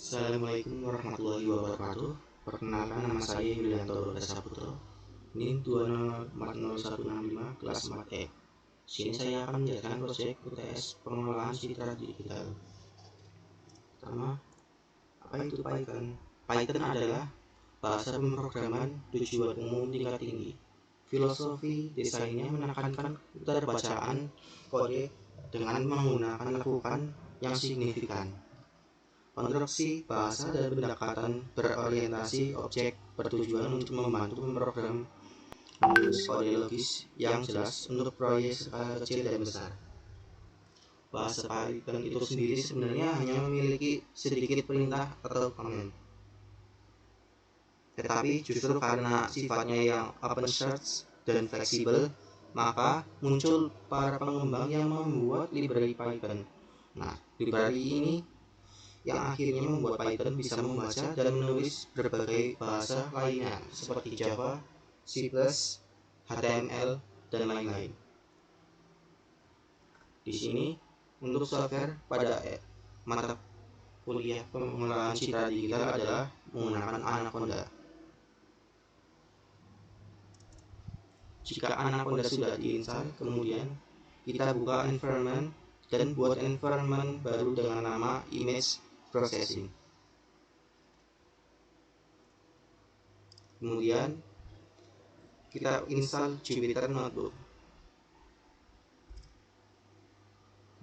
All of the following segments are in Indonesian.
Assalamualaikum warahmatullahi wabarakatuh. Perkenalkan, nama saya Yulianto Dasaputro, NIM 2040165 kelas 4E. Sini saya akan menjelaskan proyek UTS pengelolaan citra digital. Pertama, apa itu Python? Python adalah bahasa pemrograman tujuan umum tingkat tinggi. Filosofi desainnya menekankan keterbacaan kode dengan menggunakan lekukan yang signifikan. Konstruksi bahasa dan pendekatan berorientasi objek bertujuan untuk membantu memprogram menulis kode logis yang jelas untuk proyek skala kecil dan besar. Bahasa Python itu sendiri sebenarnya hanya memiliki sedikit perintah atau komen. Tetapi justru karena sifatnya yang open source dan fleksibel, maka muncul para pengembang yang membuat library Python. Nah, library ini yang akhirnya membuat Python bisa membaca dan menulis berbagai bahasa lainnya seperti Java, C++, HTML, dan lain-lain. Di sini untuk software pada mata kuliah pengelolaan citra digital adalah menggunakan Anaconda. Jika Anaconda sudah diinstal, kemudian kita buka environment dan buat environment baru dengan nama image processing. Kemudian kita install Jupyter Notebook.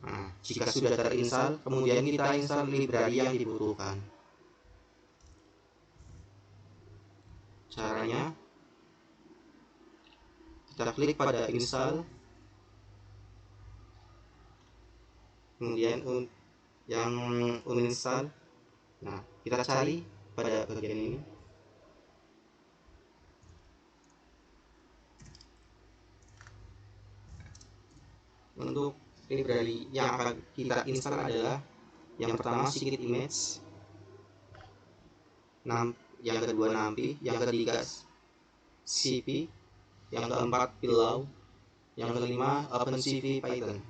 Nah, jika sudah terinstall, kemudian kita install library yang dibutuhkan. Caranya, kita klik pada install, kemudian yang uninstall. Nah, kita cari pada bagian ini. Untuk library yang akan kita install adalah yang pertama Scikit Image, yang kedua NumPy, yang ketiga CP, yang keempat Pillow, yang kelima OpenCV Python,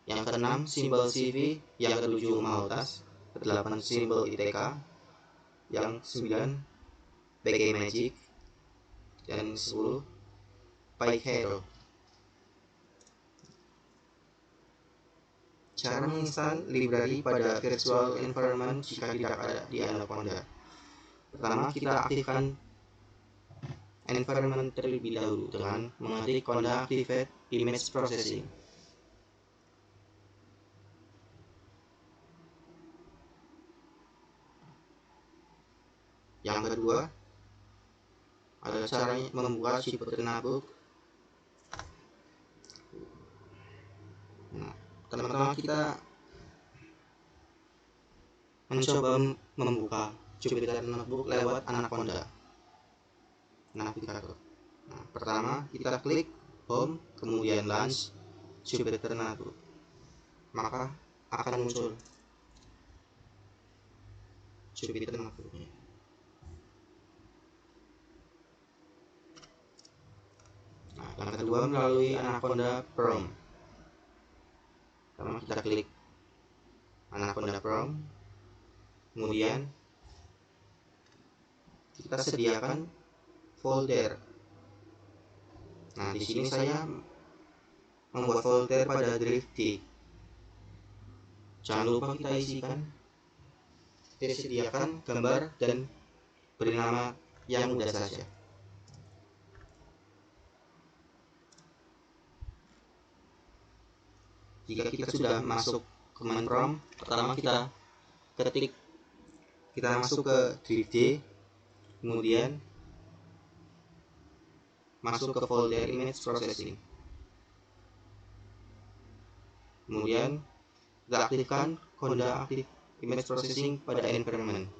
yang keenam Simple CV, yang ketujuh Mahoutas, kedelapan Simple ITK, yang 9 PKMagick, dan 10 PyHero. Cara menginstal library pada virtual environment jika tidak ada di Anaconda. Pertama, kita aktifkan environment terlebih dahulu dengan mengetik Conda Activate Image Processing. Yang kedua adalah cara membuka Jupyter Notebook. Nah, teman-teman kita mencoba membuka Jupyter Notebook lewat Anaconda navigator. Nah, pertama kita klik Home, kemudian Launch Jupyter Notebook, maka akan muncul Jupyter Notebooknya. Nah, yang kedua melalui Anaconda Prom. Pertama kita klik Anaconda Prom, kemudian kita sediakan folder. Nah, di sini saya membuat folder pada drive D. Jangan lupa kita isikan, kita sediakan gambar dan beri nama yang mudah saja. Jika kita sudah masuk command prompt, pertama kita ketik, kita masuk ke drive D, kemudian masuk ke folder image processing, kemudian kita aktifkan Conda Active Image Processing pada environment.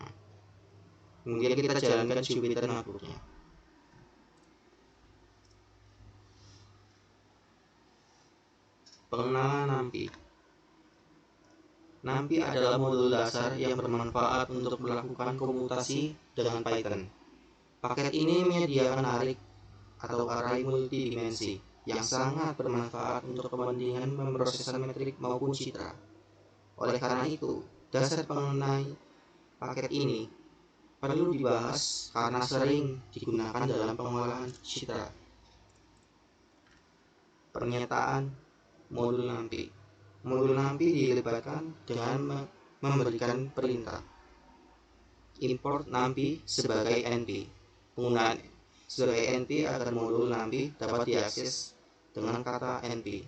Nah, kemudian kita jalankan Jupyter Notebooknya. Pengenalan NumPy. NumPy adalah modul dasar yang bermanfaat untuk melakukan komutasi dengan Python. Paket ini menyediakan array multidimensi yang sangat bermanfaat untuk kepentingan pemrosesan metrik maupun citra. Oleh karena itu, dasar paket ini perlu dibahas karena sering digunakan dalam pengolahan citra. Pernyataan modul nampi. Modul nampi dilibatkan dengan memberikan perintah import nampi sebagai NP. Penggunaan sebagai NP agar modul nampi dapat diakses dengan kata NP.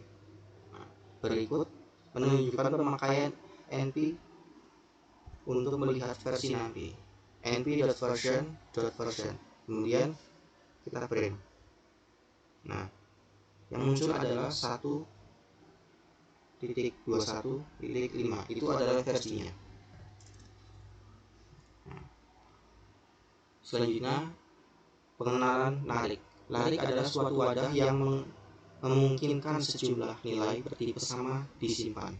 Berikut menunjukkan pemakaian NP untuk melihat versi nampi. np.version. Kemudian kita print. Nah, yang muncul adalah 1.21.5. Itu adalah versinya. Nah, selanjutnya pengenalan larik. Larik adalah suatu wadah yang memungkinkan sejumlah nilai bertipe sama disimpan.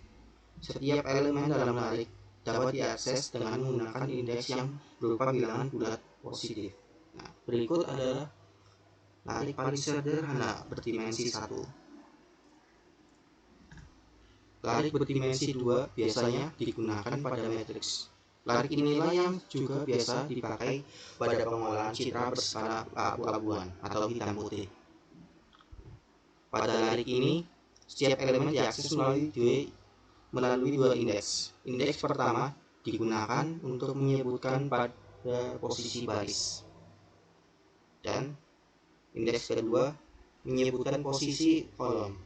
Setiap elemen dalam larik dapat diakses dengan menggunakan indeks yang berupa bilangan bulat positif. Nah, berikut adalah larik paling sederhana berdimensi 1. Larik berdimensi 2 biasanya digunakan pada matriks. Larik inilah yang juga biasa dipakai pada pengolahan citra berskala abu-abuan atau hitam putih. Pada larik ini, setiap elemen diakses melalui dua indeks. Indeks pertama digunakan untuk menyebutkan pada posisi baris, dan indeks kedua menyebutkan posisi kolom.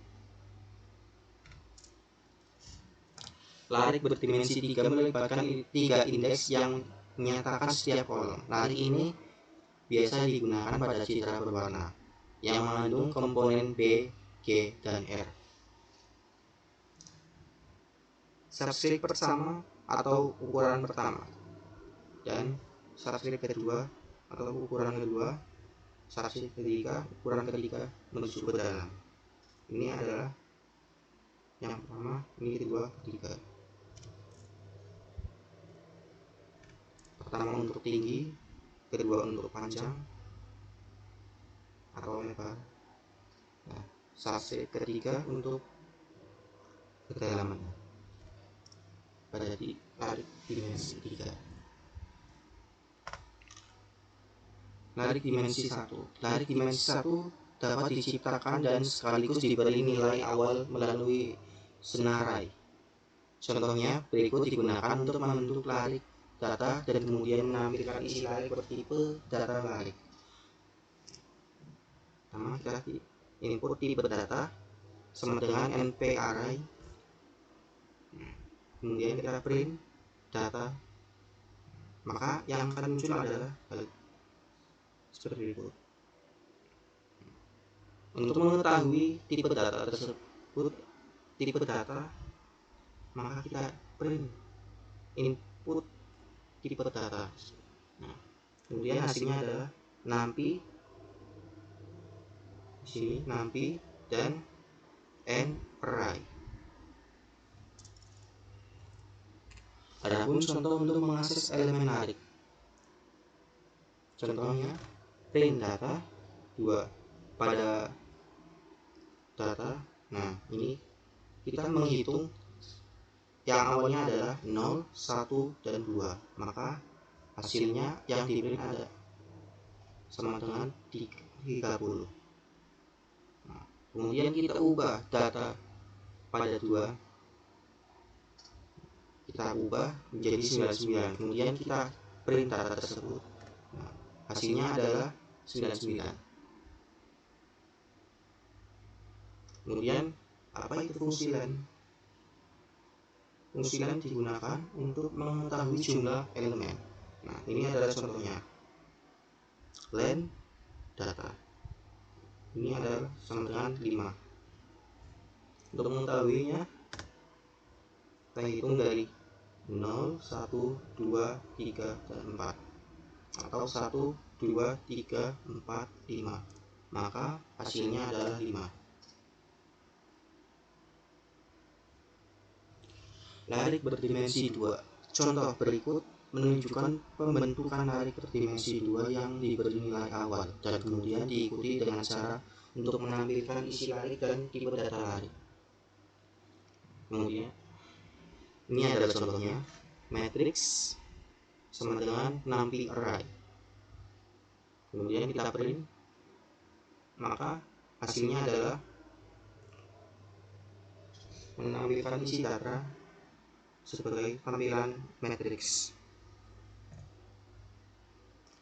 Larik berdimensi 3 melibatkan 3 indeks yang menyatakan setiap kolom. Larik ini biasa digunakan pada citra berwarna yang mengandung komponen B, G, dan R. Subscript pertama atau ukuran pertama dan subscript kedua atau ukuran kedua, subscript ketiga, ukuran ketiga menuju ke dalam. Ini adalah yang pertama, ini kedua, ketiga. Pertama untuk tinggi, kedua untuk panjang atau lebar. Nah, subscript ketiga untuk kedalaman pada larik dimensi 3. Larik dimensi 1. Larik dimensi 1 dapat diciptakan dan sekaligus diberi nilai awal melalui senarai. Contohnya berikut digunakan untuk membentuk larik data dan kemudian menampilkan isi larik bertipe data larik. Pertama, kita input tipe data sama dengan np array. Kemudian kita print data, maka yang akan muncul adalah seperti itu. Untuk mengetahui tipe data tersebut, maka kita print input tipe data. Nah, kemudian hasilnya adalah nampi, di sini nampi dan array. Adapun contoh untuk mengakses elemen larik. Contohnya print data 2 pada data. Nah, ini kita menghitung yang awalnya adalah 0, 1, dan 2. Maka hasilnya yang di print ada sama dengan 30. Nah, kemudian kita ubah data pada 2, kita ubah menjadi 99. Kemudian kita print data tersebut. Nah, hasilnya adalah 99. Kemudian apa itu fungsi len? Fungsi len digunakan untuk mengetahui jumlah elemen. Nah, ini adalah contohnya. Len data. Ini adalah sama dengan 5. Untuk mengetahuinya, kita hitung dari 0, 1, 2, 3, dan 4. Atau 1, 2, 3, 4, 5. Maka hasilnya adalah 5. Larik berdimensi 2. Contoh berikut menunjukkan pembentukan larik berdimensi 2 yang diberi nilai awal dan kemudian diikuti dengan cara untuk menampilkan isi larik dan tipe data larik. Kemudian ini adalah contohnya matriks sama dengan 6pi array. Kemudian kita print, maka hasilnya adalah menampilkan isi data sebagai tampilan matriks.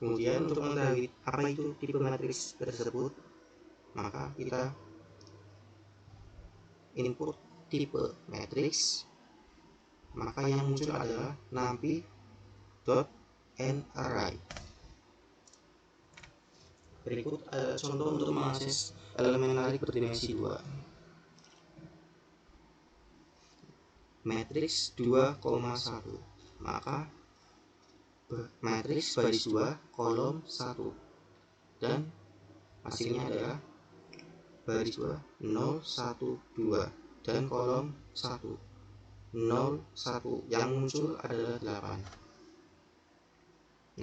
Kemudian untuk mengetahui apa itu tipe matriks tersebut, maka kita input tipe matriks, maka yang muncul adalah numpy.nArray. Berikut ada contoh untuk mengakses elemen narik berdimensi 2. Matriks 2,1, maka matriks baris 2 kolom 1 dan hasilnya adalah baris 2 0 1 2 dan kolom 1 0 1, yang muncul adalah 8.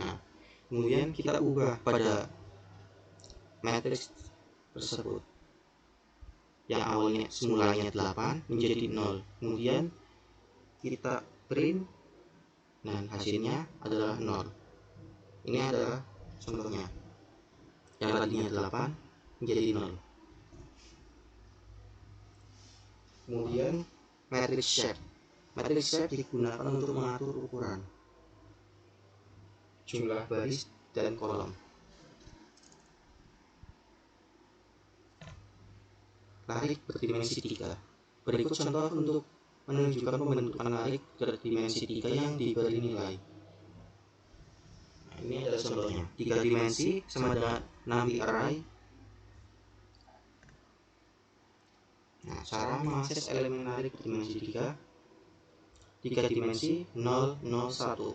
Nah, kemudian kita ubah pada matriks tersebut yang awalnya semulanya 8 menjadi 0, kemudian kita print dan hasilnya adalah 0. Ini adalah contohnya, yang tadinya 8 menjadi 0. Kemudian matriks shape. Matriks shape digunakan untuk mengatur ukuran, jumlah baris dan kolom. Narik berdimensi 3. Berikut contoh untuk menunjukkan pembentukan narik berdimensi 3 yang diberi nilai. Nah, ini adalah contohnya. 3 dimensi sama dengan 6pi array. Nah, cara mengakses elemen narik berdimensi 3. 3 dimensi 0 0 1.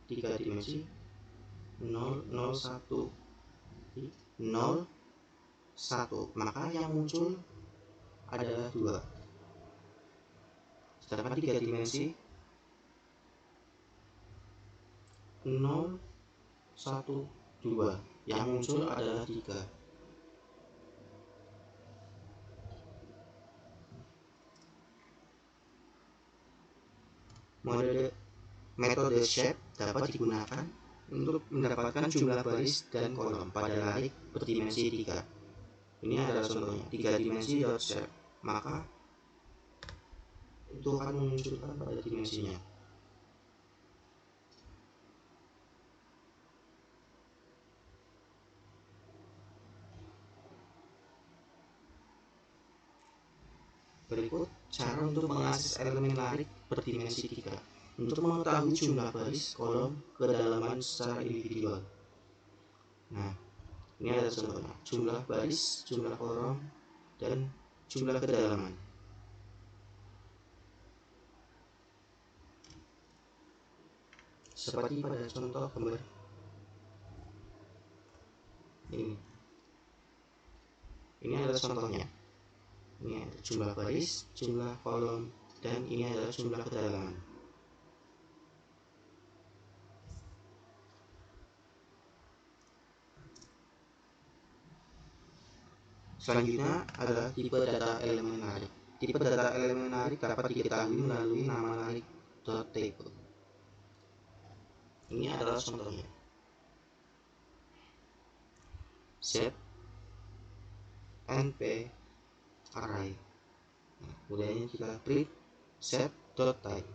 3 dimensi 0 0 1 0 1, maka yang muncul adalah 2. Sedangkan 3 dimensi 0 1 2, yang muncul adalah 3. Metode shape dapat digunakan untuk mendapatkan jumlah baris dan kolom pada narik berdimensi 3. Ini adalah contohnya, 3 dimensi .shape, maka itu akan memunculkan pada dimensinya. Berikut cara untuk mengakses elemen narik berdimensi 3 untuk mengetahui jumlah baris, kolom, kedalaman secara individual. Nah, ini ada contohnya, jumlah baris, jumlah kolom, dan jumlah kedalaman. Seperti pada contoh gambar ini. Ini adalah contohnya. Ini ada jumlah baris, jumlah kolom, dan ini adalah jumlah kedalaman. Selanjutnya adalah tipe data elemen narik. Tipe data elemen narik dapat diketahui melalui nama narik.type. Ini adalah contohnya. Set np array. Nah, kemudian kita print set.type.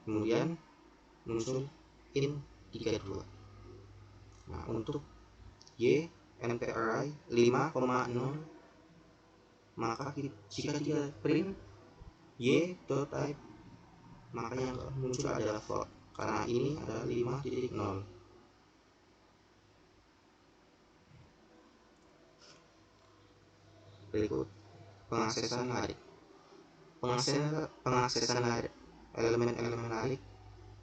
Kemudian muncul int32. Nah, untuk y np array 5,0, maka jika kita print y.type, maka yang muncul adalah float karena ini adalah 5.0. Berikut pengaksesan narik. Pengaksesan narik elemen-elemen narik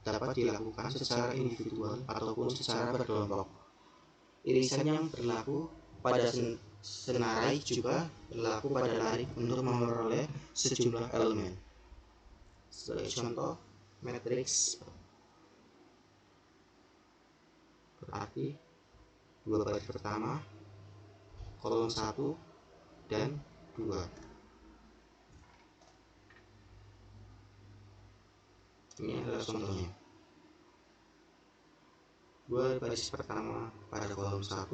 dapat dilakukan secara individual ataupun secara berkelompok. Irisan yang berlaku pada senarai juga berlaku pada narik untuk memperoleh sejumlah elemen. Sebagai contoh, matriks berarti 2 baris pertama, kolom 1 dan 2. adalah contohnya. Dua baris pertama pada kolom 1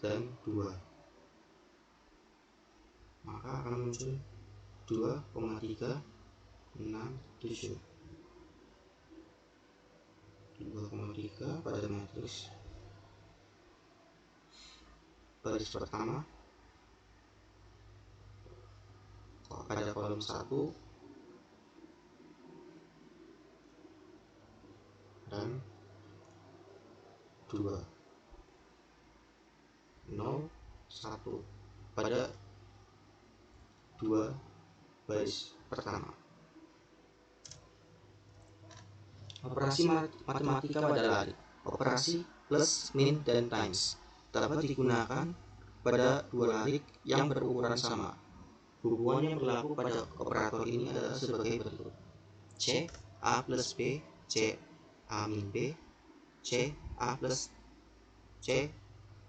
dan 2, maka akan muncul 2,367. 2,3 pada matriks baris pertama pada kolom 1 dan 2, 0, 1 pada 2 baris pertama. Operasi matematika pada larik, operasi plus, min, dan times dapat digunakan pada dua larik yang berukuran sama. Hubungan yang berlaku pada operator ini adalah sebagai berikut: C A plus B, C A min B, C A plus C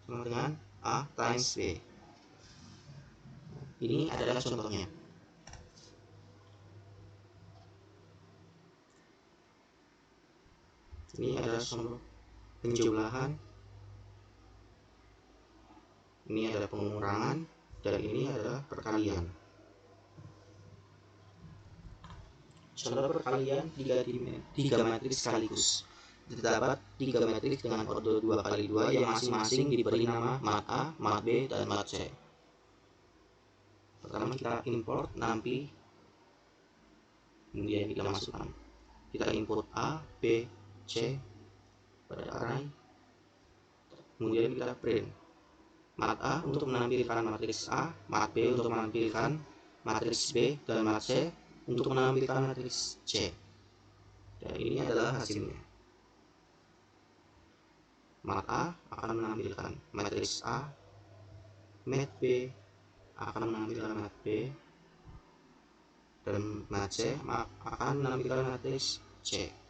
sama dengan A times B. Ini adalah contohnya. Ini adalah contoh penjumlahan, ini adalah pengurangan, dan ini adalah perkalian. Contoh perkalian 3 matriks sekaligus. Terdapat 3 matriks dengan order 2x2 yang masing-masing diberi nama mat A, mat B, dan mat C. Pertama kita import nampi, kemudian kita masukkan. Kita input A, B, C pada array, kemudian kita print mat A untuk menampilkan matriks A, mat B untuk menampilkan matriks B, dan mat C untuk menampilkan matriks C. Dan ini adalah hasilnya. Mat A akan menampilkan matriks A, mat B akan menampilkan mat B, dan mat C akan menampilkan matriks C.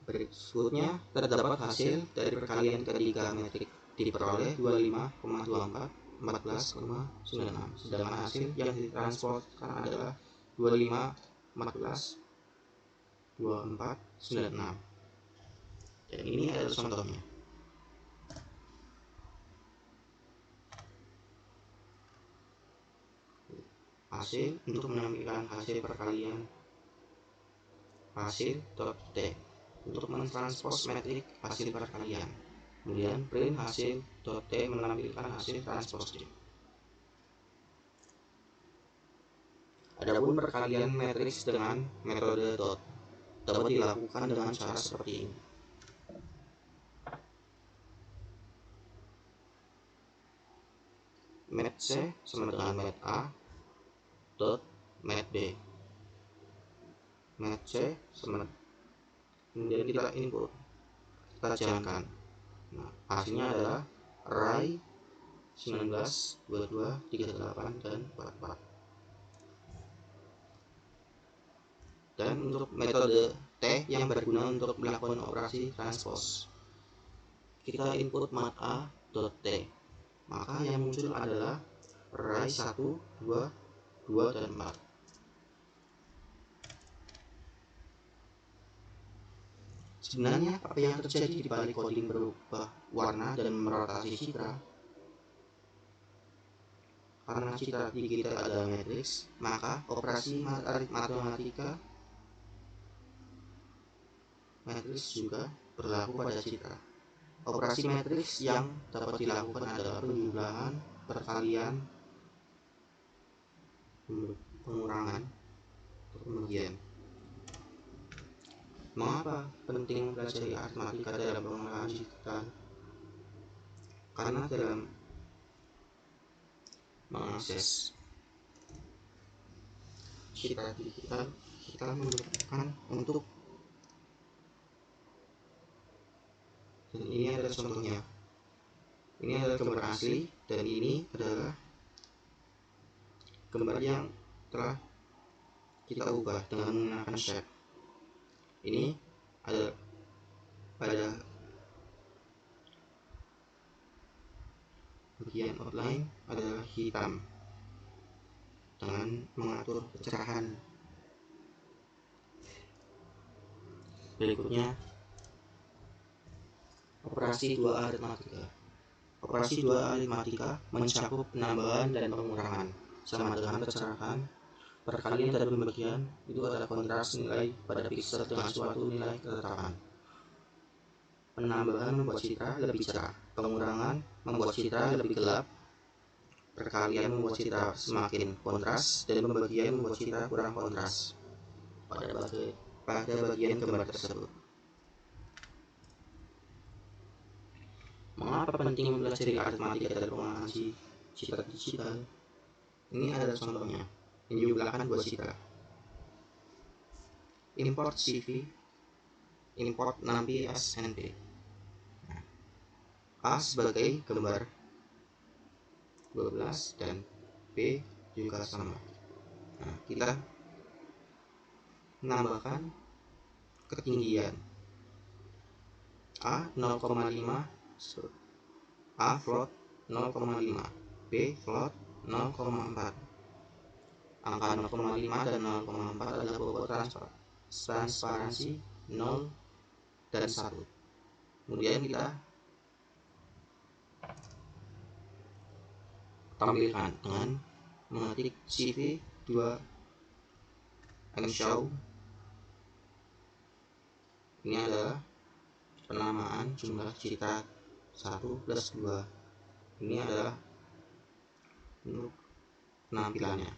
Berikutnya terdapat hasil dari perkalian ketiga metrik diperoleh 25,24, 14,96, sedangkan hasil yang ditransportkan adalah 25, 14, 24, 96. Dan ini adalah contohnya. Hasil untuk menampilkan hasil perkalian hasil.t untuk mentranspos metrik hasil perkalian, kemudian print hasil.t menampilkan hasil transpos D. Adapun perkalian matriks dengan metode dot dapat dilakukan dengan cara seperti ini. Mat C sama dengan mat A dot mat B. Mat C sama, kemudian kita input, kita jalankan. Nah, hasilnya adalah array 19, 22, 38, dan 44. Dan untuk metode T yang berguna untuk melakukan operasi transpose, kita input mat A dot T, maka yang muncul adalah array 1, 2, 2, dan 4. Sebenarnya apa yang terjadi di balik coding berubah warna dan merotasi citra? Karena citra di kita adalah matriks, maka operasi matematika matriks juga berlaku pada citra. Operasi matriks yang dapat dilakukan adalah penjumlahan, perkalian, pengurangan, pembagian. Mengapa penting mempelajari matematika dalam pengolahan digital? Karena dalam mengakses citra digital kita membutuhkan untuk, dan ini adalah contohnya. Ini adalah gambar asli dan ini adalah gambar yang telah kita ubah dengan menggunakan shape. Ini ada pada bagian outline adalah hitam dengan mengatur kecerahan. Berikutnya, operasi 2A aritmatika. Operasi 2A aritmatika mencakup penambahan dan pengurangan sama dengan kecerahan. Perkalian dan pembagian itu adalah kontras nilai pada pixel dengan suatu nilai ketetapan. Penambahan membuat citra lebih cerah, pengurangan membuat citra lebih gelap, perkalian membuat citra semakin kontras, dan pembagian membuat citra kurang kontras pada bagian gambar tersebut. Mengapa penting mempelajari aritmatika dalam pengembangan citra digital? Ini adalah contohnya. Menjumlahkan dua citra. Import CV, import nampi SNP. A sebagai gambar 12 dan B juga sama. Nah, kita menambahkan ketinggian A 0,5, A float 0,5, B float 0,4. Angka 0,5 dan 0,4 adalah pokok transparansi 0 dan 1. Kemudian kita tampilkan dengan mengetik CV 2 show. Ini adalah penamaan jumlah citra 1 plus 2. Ini adalah untuk penampilannya.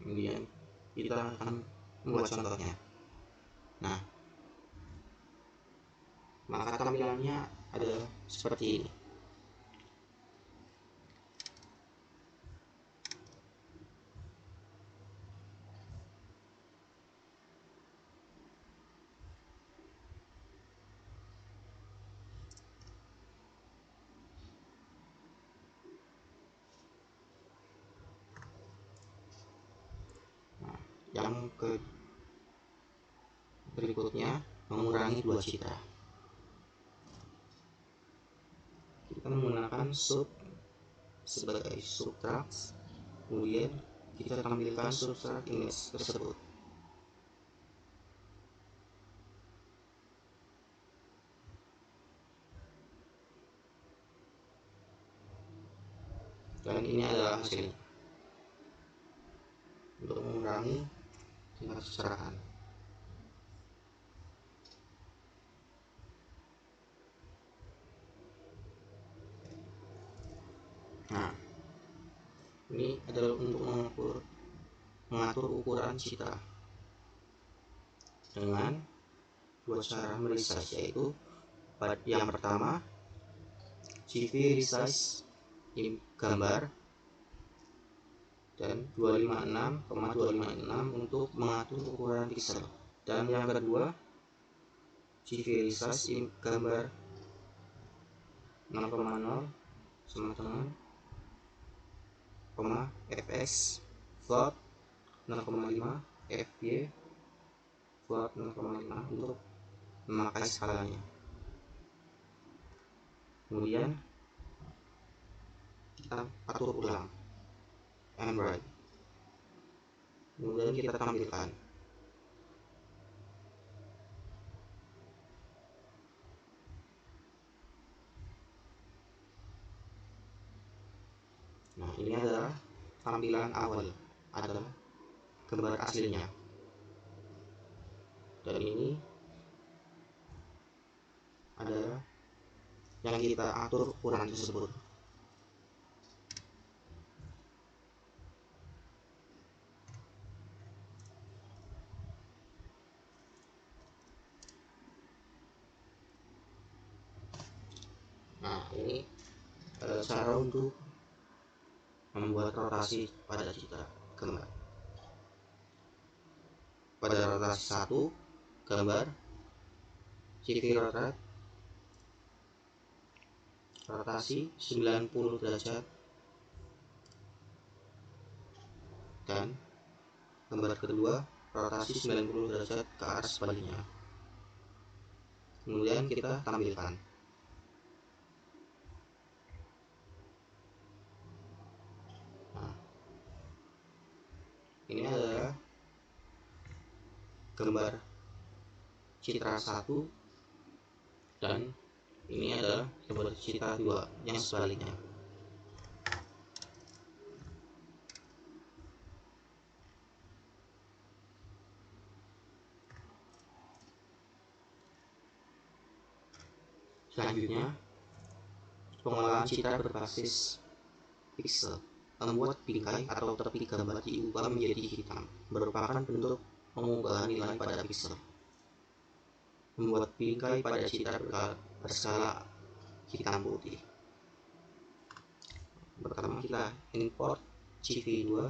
Kemudian kita akan membuat contohnya. Nah, maka tampilannya adalah seperti ini. Nah, yang berikutnya mengurangi dua citra. Kita menggunakan sub sebagai subtract, kemudian kita tampilkan subtract image tersebut. Dan ini adalah hasilnya untuk mengurangi tingkat kecerahan. Nah, ini adalah untuk mengatur ukuran citra dengan dua cara meresize, yaitu yang pertama CV resize gambar dan 256,256 untuk mengatur ukuran pixel, dan yang kedua CV resize gambar 0,0 sama dengan fx float 0,5 fy float 0,5 untuk memakai skalanya. Kemudian kita atur ulang and right. Kemudian kita tampilkan. Nah, ini adalah tampilan awal, adalah gambar aslinya. Dan ini adalah yang kita atur ukuran tersebut. Nah, ini adalah cara untuk membuat rotasi pada citra gambar. Pada rotasi 1 gambar CV rotate rotasi 90 derajat, dan gambar kedua rotasi 90 derajat ke arah sebaliknya. Kemudian kita tampilkan. Nah, ini adalah gambar citra 1 dan ini adalah gambar citra 2 yang sebaliknya. Selanjutnya, pengolahan citra berbasis pixel. Membuat bingkai atau tepi gambar diubah menjadi hitam merupakan bentuk pengubahan nilai pada pixel. Membuat bingkai pada citra berskala hitam putih. Pertama kita import CV2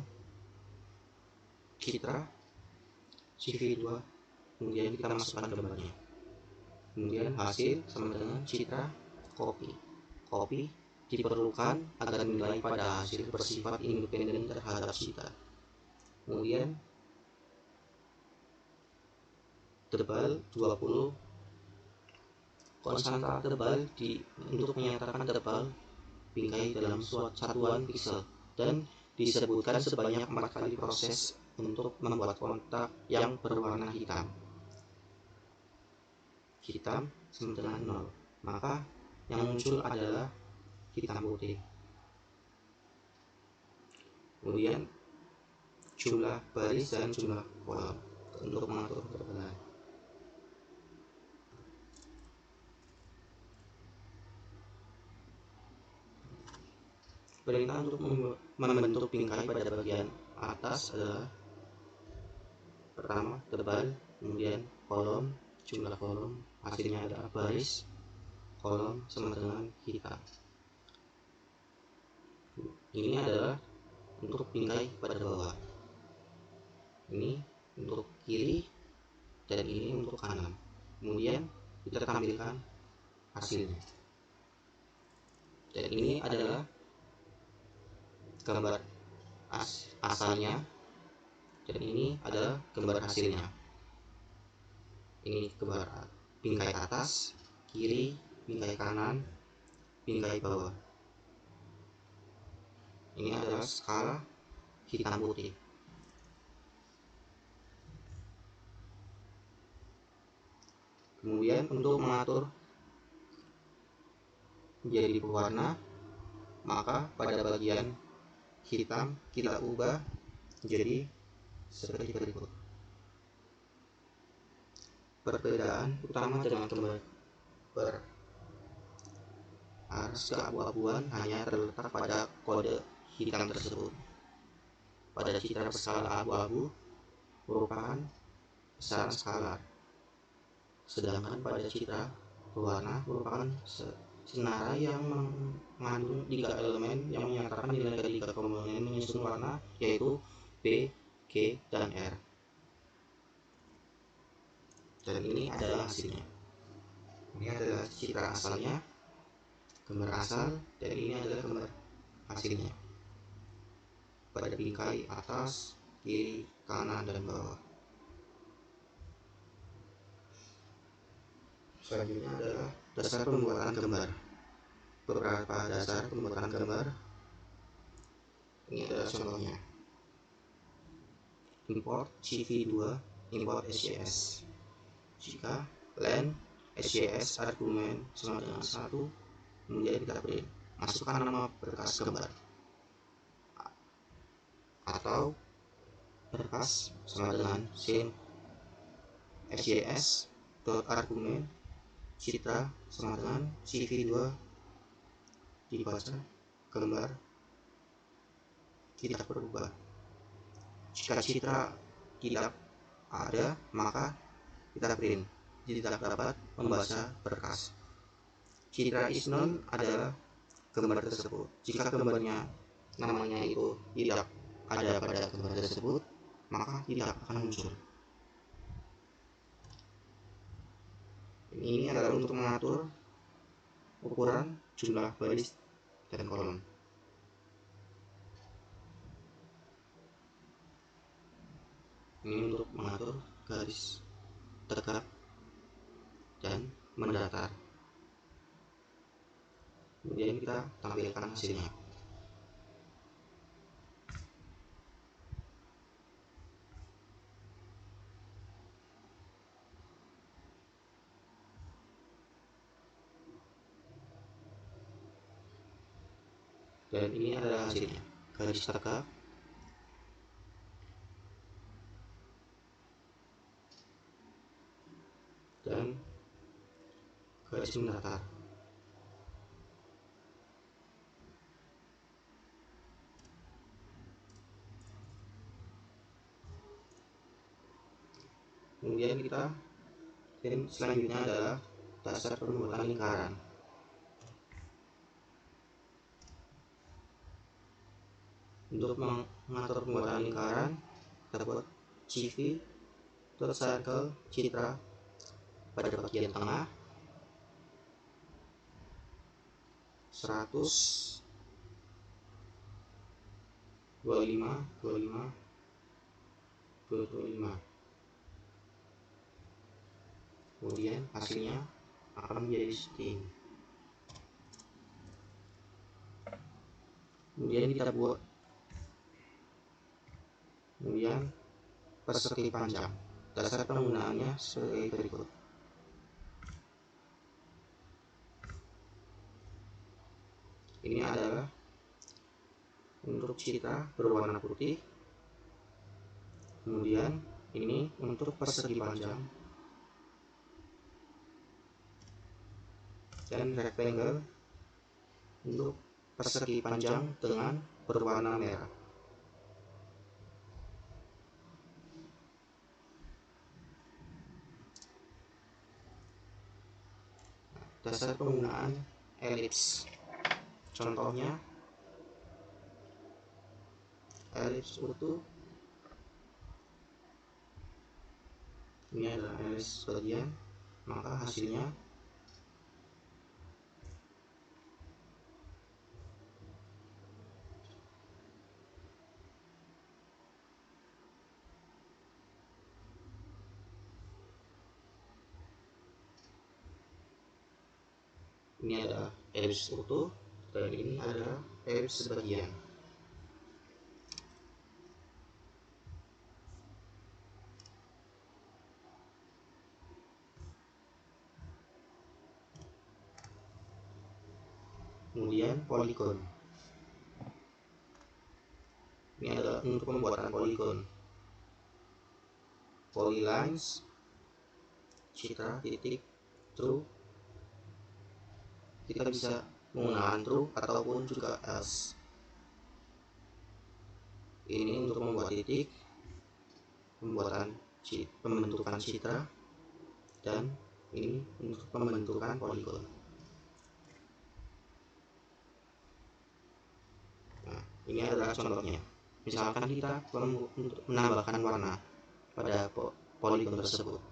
citra CV2, kemudian kita masukkan gambarnya. Kemudian hasil sama dengan citra copy diperlukan agar nilai pada hasil bersifat independen terhadap citra. Kemudian tebal 20, konstanta tebal untuk menyatakan tebal bingkai dalam satuan pixel, dan disebutkan sebanyak 4 kali proses untuk membuat kontak yang berwarna hitam sama dengan 0, maka yang muncul adalah hitam putih. Kemudian jumlah baris dan jumlah kolom untuk mengatur ketebalan. Perintah untuk membentuk bingkai pada bagian atas adalah pertama tebal, kemudian kolom, jumlah kolom, hasilnya adalah baris, kolom sama dengan hitam. Ini adalah untuk bingkai pada bawah, ini untuk kiri, dan ini untuk kanan. Kemudian kita tampilkan hasilnya, dan ini adalah gambar asalnya, dan ini adalah gambar hasilnya. Ini gambar bingkai atas, kiri, bingkai kanan, bingkai bawah. Ini adalah skala hitam putih. Kemudian untuk mengatur menjadi berwarna, maka pada bagian hitam kita ubah menjadi seperti berikut. Perbedaan utama dengan gambar beraras keabu-abuan hanya terletak pada kode hitam tersebut. Pada citra berskala abu-abu merupakan besaran skalar, sedangkan pada citra berwarna merupakan senara yang mengandung 3 elemen yang menyatakan nilai ketiga komponen menyusun warna, yaitu B, G, dan R. Dan ini adalah hasilnya. Ini adalah citra asalnya, gambar asal, dan ini adalah gambar hasilnya pada bingkai atas, kiri, kanan, dan bawah. Selanjutnya adalah dasar pembuatan gambar. Beberapa dasar pembuatan gambar ini adalah contohnya. Import CV2, import SJS. Jika len SJS argumen sama dengan 1, kemudian kita print, masukkan nama berkas gambar, atau berkas sama dengan sin SJS dot argumen citra sama dengan CV2 dibaca gambar tidak berubah. Jika citra tidak ada, maka kita print tidak dapat membaca berkas. Citra is none adalah gambar tersebut. Jika gambarnya namanya itu tidak ada pada gambar tersebut, maka tidak akan muncul. Ini adalah untuk mengatur ukuran jumlah baris dan kolom. Ini untuk mengatur garis tegak dan mendatar. Kemudian kita tampilkan hasilnya. Dan ini adalah hasilnya, garis tegak dan garis mendatar. Kemudian selanjutnya adalah dasar pembuatan lingkaran. Untuk mengatur pembuatan lingkaran, kita buat CV circle citra pada bagian tengah 100 25 25 25. Kemudian hasilnya akan menjadi seperti ini. Kemudian kita buat persegi panjang. Dasar penggunaannya sebagai berikut. Ini adalah untuk citra berwarna putih. Kemudian ini untuk persegi panjang dan rectangle untuk persegi panjang dengan berwarna merah. Dasar penggunaan elips. Contohnya elips utuh. Ini adalah elips bagian, maka hasilnya ini adalah elips utuh dan ini adalah elips sebagian. Kemudian poligon. Ini adalah untuk pembuatan poligon. Polylines, citra titik true. Kita bisa menggunakan true ataupun juga else. Ini untuk membuat titik, pembentukan citra, dan ini untuk pembentukan poligon. Nah, ini adalah contohnya. Misalkan kita untuk menambahkan warna pada poligon tersebut.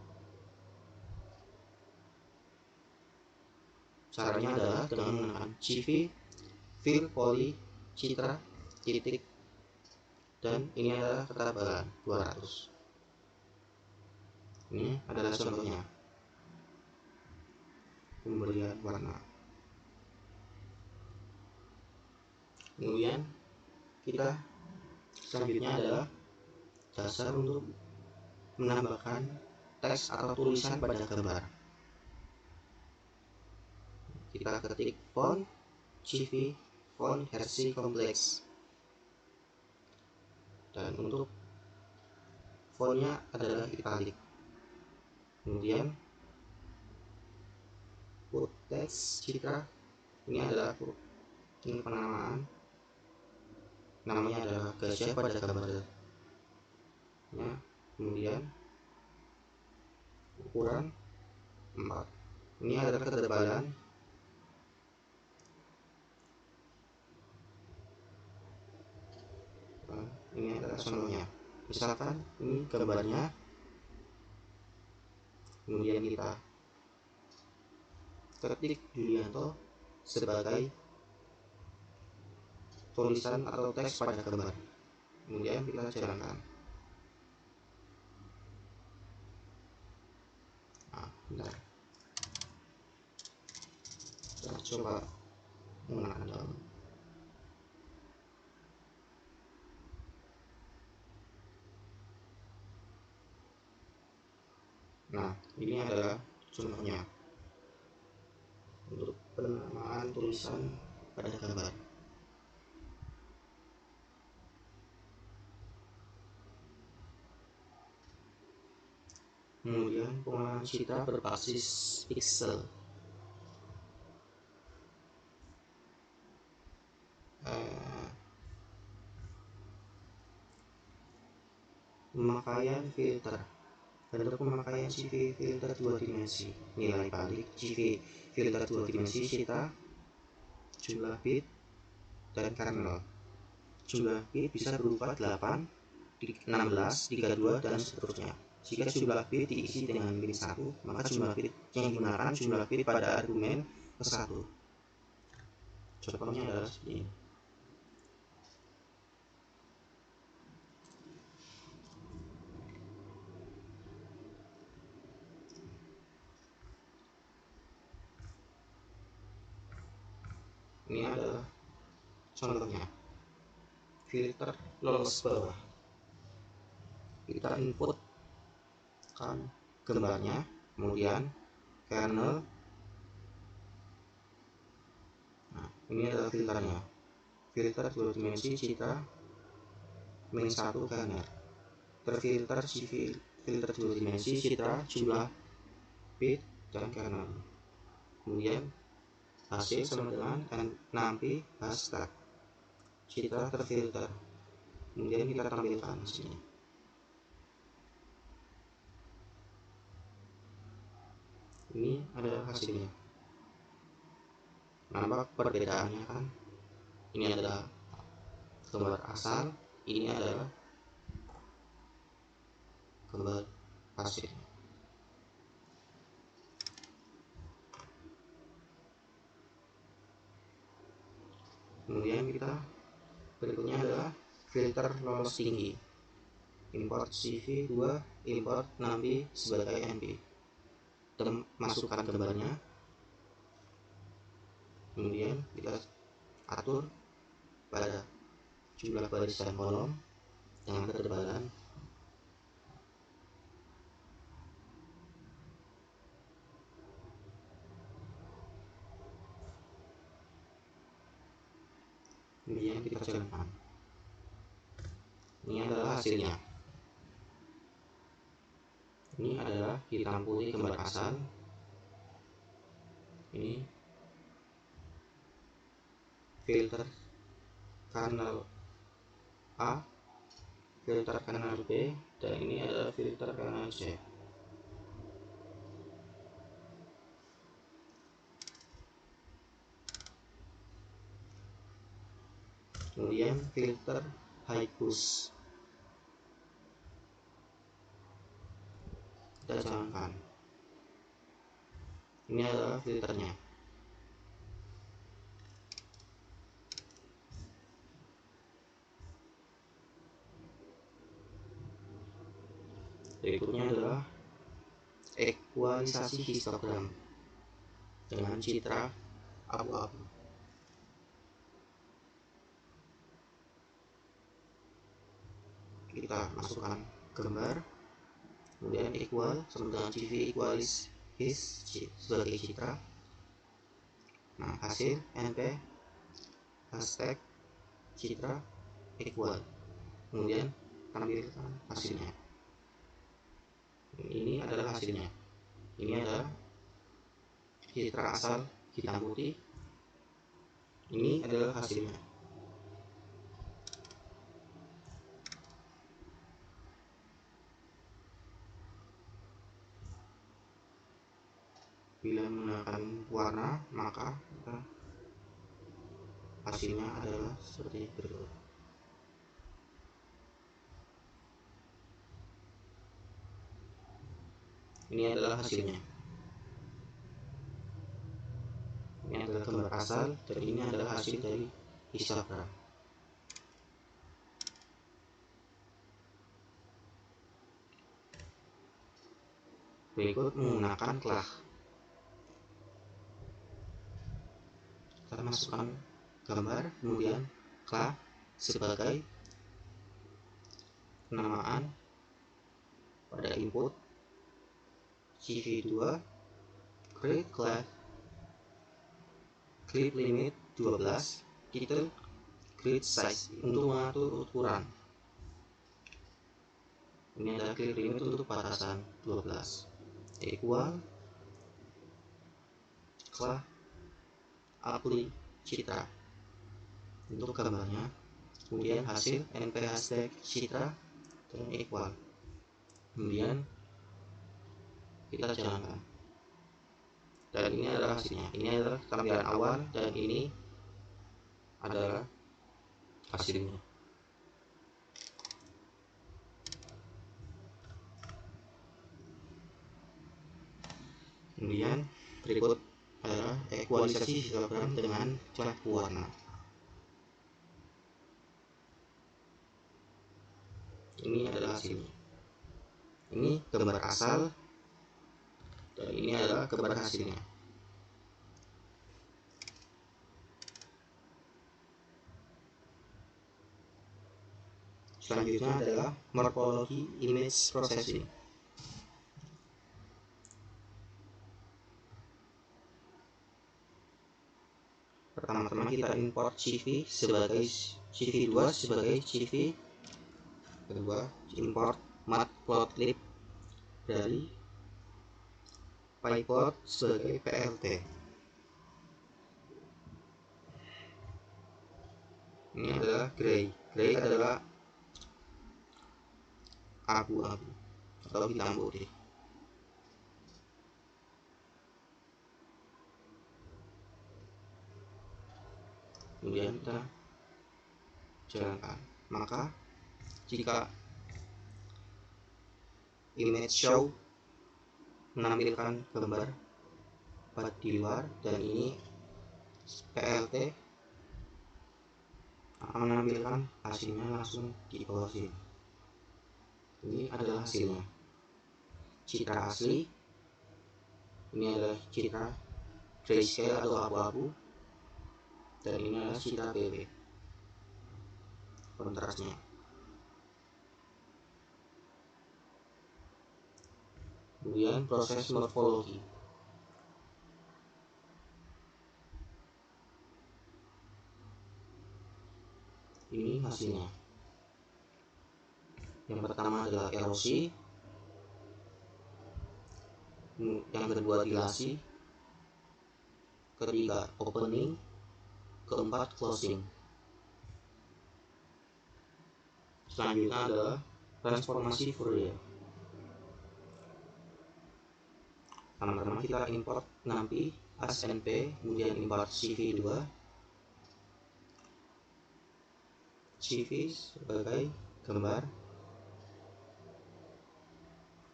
Caranya adalah dengan menggunakan CV, fill, poly, citra, titik, dan ini adalah ketebalan 200. Ini adalah contohnya pemberian warna. Kemudian kita selanjutnya adalah dasar untuk menambahkan teks atau tulisan pada gambar. Kita ketik font CV font Hershey Complex, dan untuk fontnya adalah italic. Kemudian put teks citra, ini adalah penamaan, namanya adalah gajah pada gambarnya. Kemudian ukuran 4. Ini adalah ketebalan. Ini adalah contohnya. Misalkan ini gambarnya. Kemudian kita ketik Julianto sebagai tulisan atau teks pada gambar. Kemudian kita jalankan. Nah, bentar. Kita coba menggunakan daun. Nah, ini adalah contohnya untuk penamaan tulisan pada gambar. Kemudian pengolahan citra berbasis pixel. Pemakaian filter. Bentuk pemakaian CV filter 2 dimensi. Nilai balik CV filter 2 dimensi citra, jumlah bit, dan kernel. Jumlah bit bisa berupa 8, 16, 32, dan seterusnya. Jika jumlah bit diisi dengan min 1, maka jumlah bit yang digunakan jumlah bit pada argumen ke-1. Contohnya adalah seperti ini. Ini adalah contohnya filter lolos bawah. Kita input kan gambarnya, kemudian kernel. Nah, ini adalah filternya. Filter 2 dimensi citra min 1 kernel. Terfilter CV filter 2 dimensi citra, jumlah bit, dan kernel. Kemudian hasil sama dengan nanti hashtag citra terfilter. Kemudian kita tampilkan hasilnya. Ini adalah hasilnya. Nampak perbedaannya kan? Ini adalah gambar asal, ini adalah gambar hasil. Kemudian kita berikutnya adalah filter lolos tinggi. Import CV 2, import NAMPI sebagai NP. Kita masukkan gambarnya. Kemudian kita atur pada jumlah baris dan kolom dengan ketebalan. Kemudian kita jalankan. Ini adalah hasilnya. Ini adalah hitam putih gambar asal. Ini filter kernel A, filter kernel B, dan ini adalah filter kernel C. Kemudian filter high push. Kita jalankan. Ini adalah filternya. Berikutnya adalah ekualisasi histogram dengan citra abu-abu. Kita masukkan gambar, kemudian equal sama dengan CV equalis his sebagai citra. Nah, hasil np hashtag citra equal. Kemudian tampilkan hasilnya. Ini adalah hasilnya. Ini adalah citra asal hitam putih. Ini adalah hasilnya. Bila menggunakan warna, maka hasilnya adalah seperti berikut. Ini adalah hasilnya. Ini adalah gambar asal dan ini adalah hasil dari histogram. Berikut menggunakan class. Kita masukkan gambar, kemudian class sebagai penamaan pada input CV2, create class, clip limit 12, title, grid size untuk mengatur ukuran. Ini adalah clip limit untuk batasan 12, equal class apply citra untuk gambarnya, kemudian hasil np hashtag citra dan equal, kemudian kita jalankan dan ini adalah hasilnya. Ini adalah tampilan awal dan ini adalah hasilnya. Kemudian berikut adalah ekualisasi histogram dengan cat warna. Ini adalah hasilnya. Ini gambar asal dan ini adalah gambar hasilnya. Selanjutnya adalah morphology image processing. Pertama-tama kita import CV sebagai CV2 sebagai CV. Kedua, import matplotlib dari pyplot sebagai plt. Ini adalah gray. Gray adalah abu-abu atau hitam putih. Kemudian kita jalankan. Maka jika image show menampilkan gambar di luar dan ini PLT akan menampilkan hasilnya langsung di bawah sini. Ini adalah hasilnya. Citra asli. Ini adalah citra grayscale atau abu-abu. Dan ini adalah citra PW. Kontrasnya. Kemudian proses morfologi. Ini hasilnya. Yang pertama adalah erosi, yang kedua dilasi, ketiga opening, keempat closing. Selanjutnya adalah transformasi Fourier. Pertama-tama kita import NumPy asnp, kemudian import CV2, CV sebagai gambar,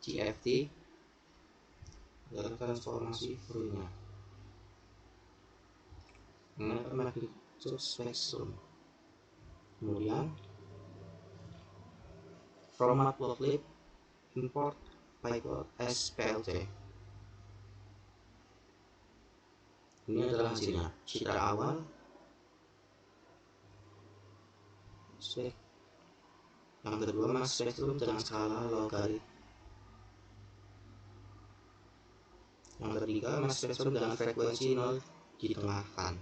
GFT adalah transformasi Fourier. Menggunakan magnitude spektrum. Kemudian from matplotlib import pyplot as plt. Ini adalah hasilnya. Citra awal, yang kedua mass spektrum dengan skala logarit, yang ketiga mass spektrum dengan frekuensi 0 ditengahkan.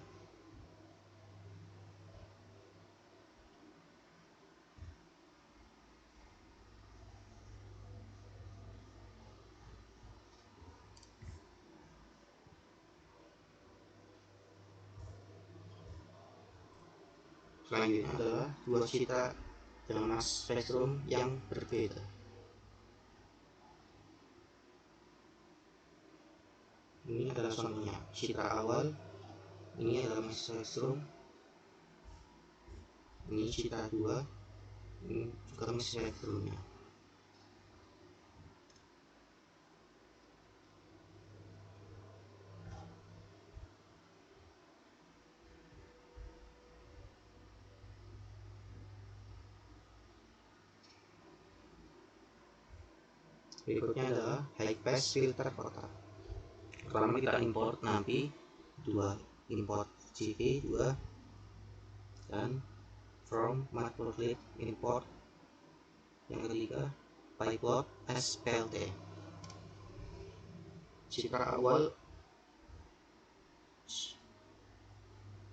Selanjutnya adalah dua citra dengan mass spektrum yang berbeda. Ini adalah contohnya. Citra awal, ini adalah mass spektrum, ini citra 2, ini juga mass spektrumnya. Berikutnya adalah high pass filter kotak. Pertama kita import nanti 2, import CV 2 dan from matplotlib import yang ketiga pyplot SPLT. Citra awal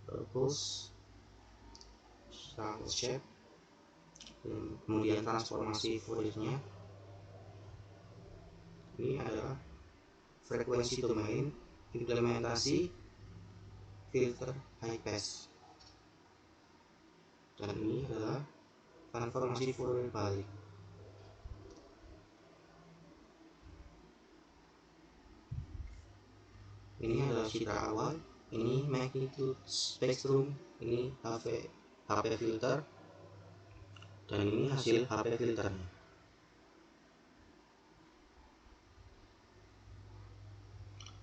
purpose style shape, kemudian transformasi Fouriernya. Ini adalah frekuensi domain, implementasi filter high pass, dan ini adalah transformasi Fourier balik. Ini adalah citra awal, ini magnitude spektrum, ini HP filter, dan ini hasil HP filternya.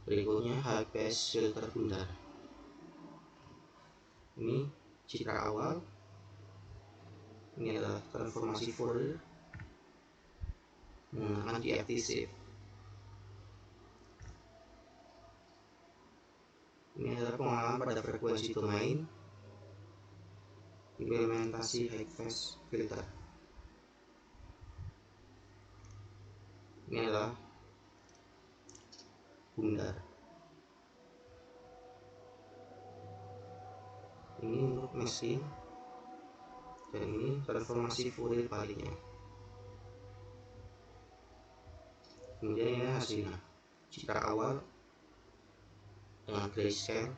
Berikutnya high pass filter bundar. Ini citra awal, ini adalah transformasi Fourier menggunakan DFT shape. Ini adalah pengalaman pada frekuensi domain, implementasi high pass filter. Ini adalah bundar. Ini untuk masking, dan ini transformasi Fourier baliknya. Kemudian ini hasilnya, citra awal dengan grayscale,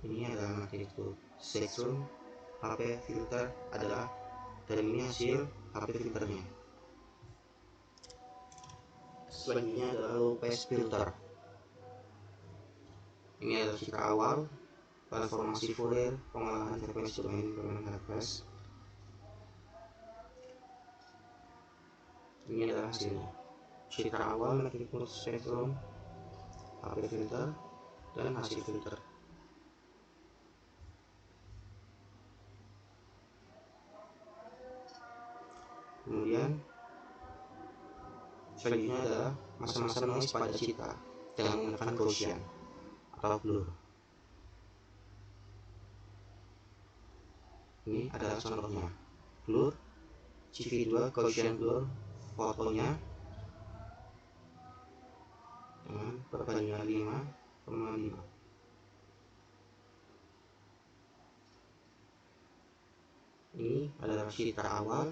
ini adalah magnitude spektrum, HP filter adalah, dan ini hasil HP filternya. Selanjutnya adalah low pass filter. Ini adalah citra awal, transformasi Fourier, pengolahan frekuensi domain dengan high pass. Ini adalah hasilnya, citra awal, magnitude spektrum, HP filter, dan hasil filter. Kemudian selanjutnya adalah masa-masa noise pada citra dengan menggunakan Gaussian atau blur. Ini adalah contohnya, blur CV2 Gaussian blur fotonya dengan perbandingan 5,5. Ini adalah citra awal,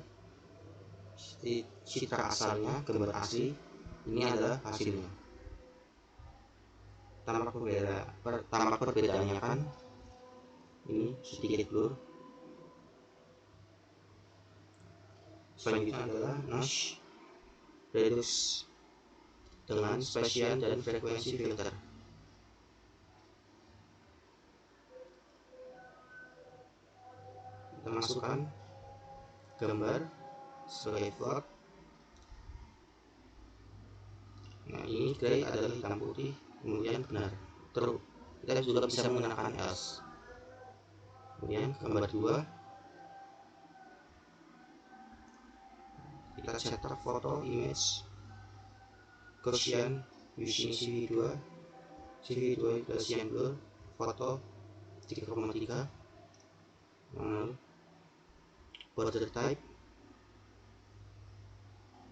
citra asalnya, gambar asli. Ini adalah hasilnya. Tampak perbedaannya kan, ini sedikit blur. Selanjutnya adalah notch redux dengan spesial dan frekuensi filter. Kita masukkan gambar sebagai float. Nah, ini gray adalah hitam putih, kemudian benar true. Kita juga bisa menggunakan else. Kemudian gambar 2, kita cetak foto image Gaussian using CV2 Gaussian blur foto 3,3, border type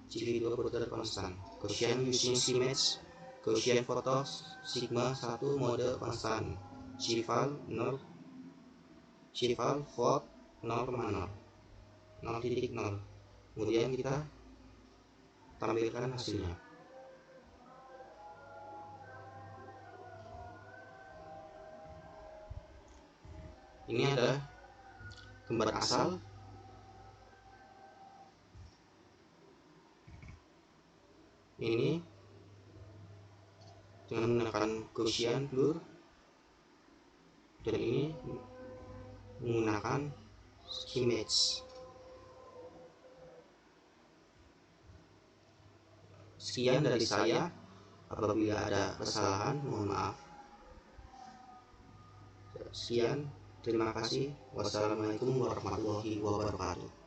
CV2 border constant, Gaussian using image Gaussian foto sigma 1 mode constant, Gval float 0,0. Kemudian kita tampilkan hasilnya. Ini adalah gambar asal. Ini dengan menggunakan Gaussian blur, dan ini menggunakan image. Sekian dari saya. Apabila ada kesalahan, mohon maaf. Sekian, terima kasih. Wassalamualaikum warahmatullahi wabarakatuh.